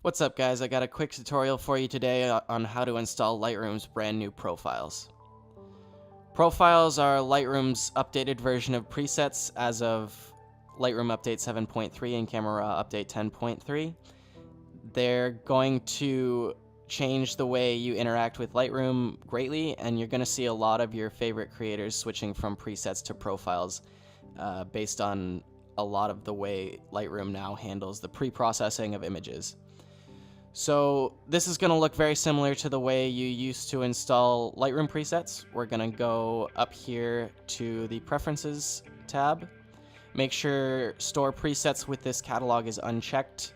What's up guys, I got a quick tutorial for you today on how to install Lightroom's brand new profiles. Profiles are Lightroom's updated version of presets as of Lightroom Update 7.3 and Camera Raw Update 10.3. They're going to change the way you interact with Lightroom greatly, and you're going to see a lot of your favorite creators switching from presets to profiles based on a lot of the way Lightroom now handles the pre-processing of images. So this is going to look very similar to the way you used to install Lightroom presets. We're going to go up here to the Preferences tab. Make sure Store Presets with this catalog is unchecked.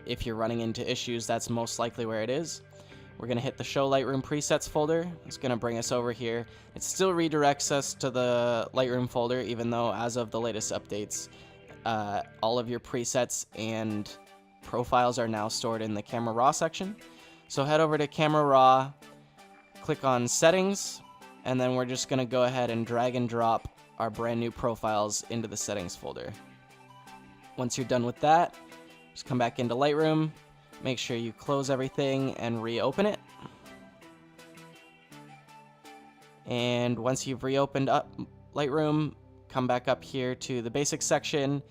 If you're running into issues, that's most likely where it is. We're going to hit the Show Lightroom Presets folder. It's going to bring us over here. It still redirects us to the Lightroom folder, even though as of the latest updates, all of your presets and profiles are now stored in the Camera Raw section. So head over to Camera Raw, click on Settings, and then we're just going to go ahead and drag and drop our brand new profiles into the Settings folder. Once you're done with that, just come back into Lightroom, make sure you close everything and reopen it. And once you've reopened up Lightroom, come back up here to the Basics section,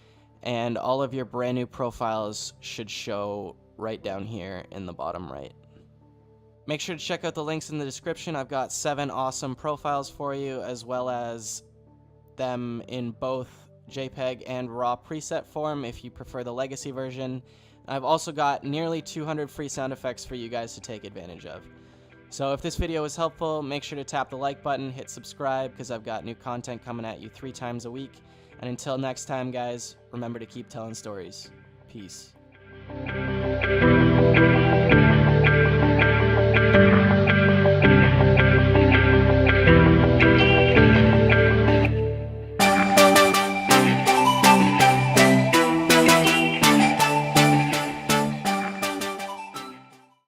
and all of your brand new profiles should show right down here in the bottom right. Make sure to check out the links in the description. I've got 7 awesome profiles for you, as well as them in both JPEG and RAW preset form if you prefer the legacy version. I've also got nearly 200 free sound effects for you guys to take advantage of. So if this video was helpful, make sure to tap the like button, hit subscribe, because I've got new content coming at you 3 times a week. And until next time, guys, remember to keep telling stories. Peace.